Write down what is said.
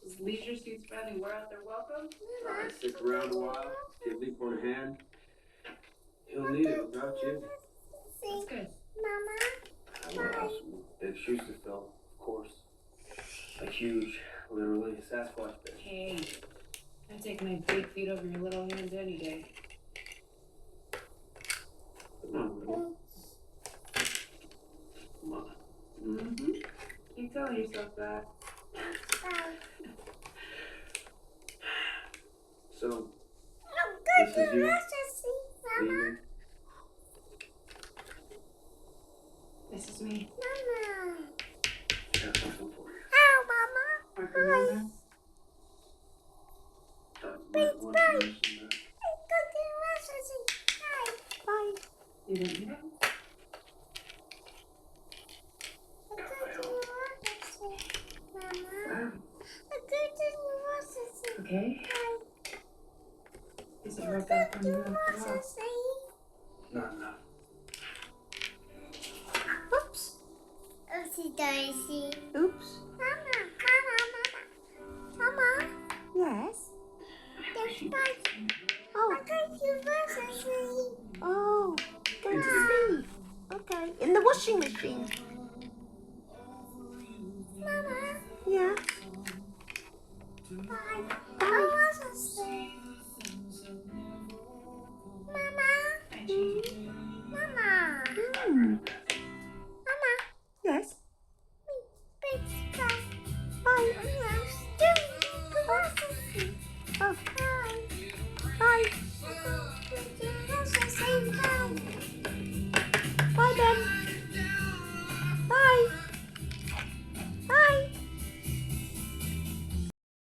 Does Leisure Suits finally wear out their welcome? Stick around a while. Give Leaphorn a hand. He'll need it without you. That's good. I will have some big shoes to fill, of course. Like huge, literally Sasquatch big. Hey, I take my big feet over your little hands any day. Come on, little. Come on. Mm-hmm. Keep telling yourself that. So, this is you leaving? This is me. I got something for you. Margarita. Might want to mention that. You don't need it? Okay. Is it right back on you after all? Not enough. Oops. Oopsie daisy. Oops. Mama. Yes. There's like Oh. Oh. Go to sleep. Okay. In the washing machine. Mama. Yeah. Bye. Bye. I want to sleep. Mama. Mama. Mm. Mama. Yes. Big sky. Bye. I want to sleep. Oh.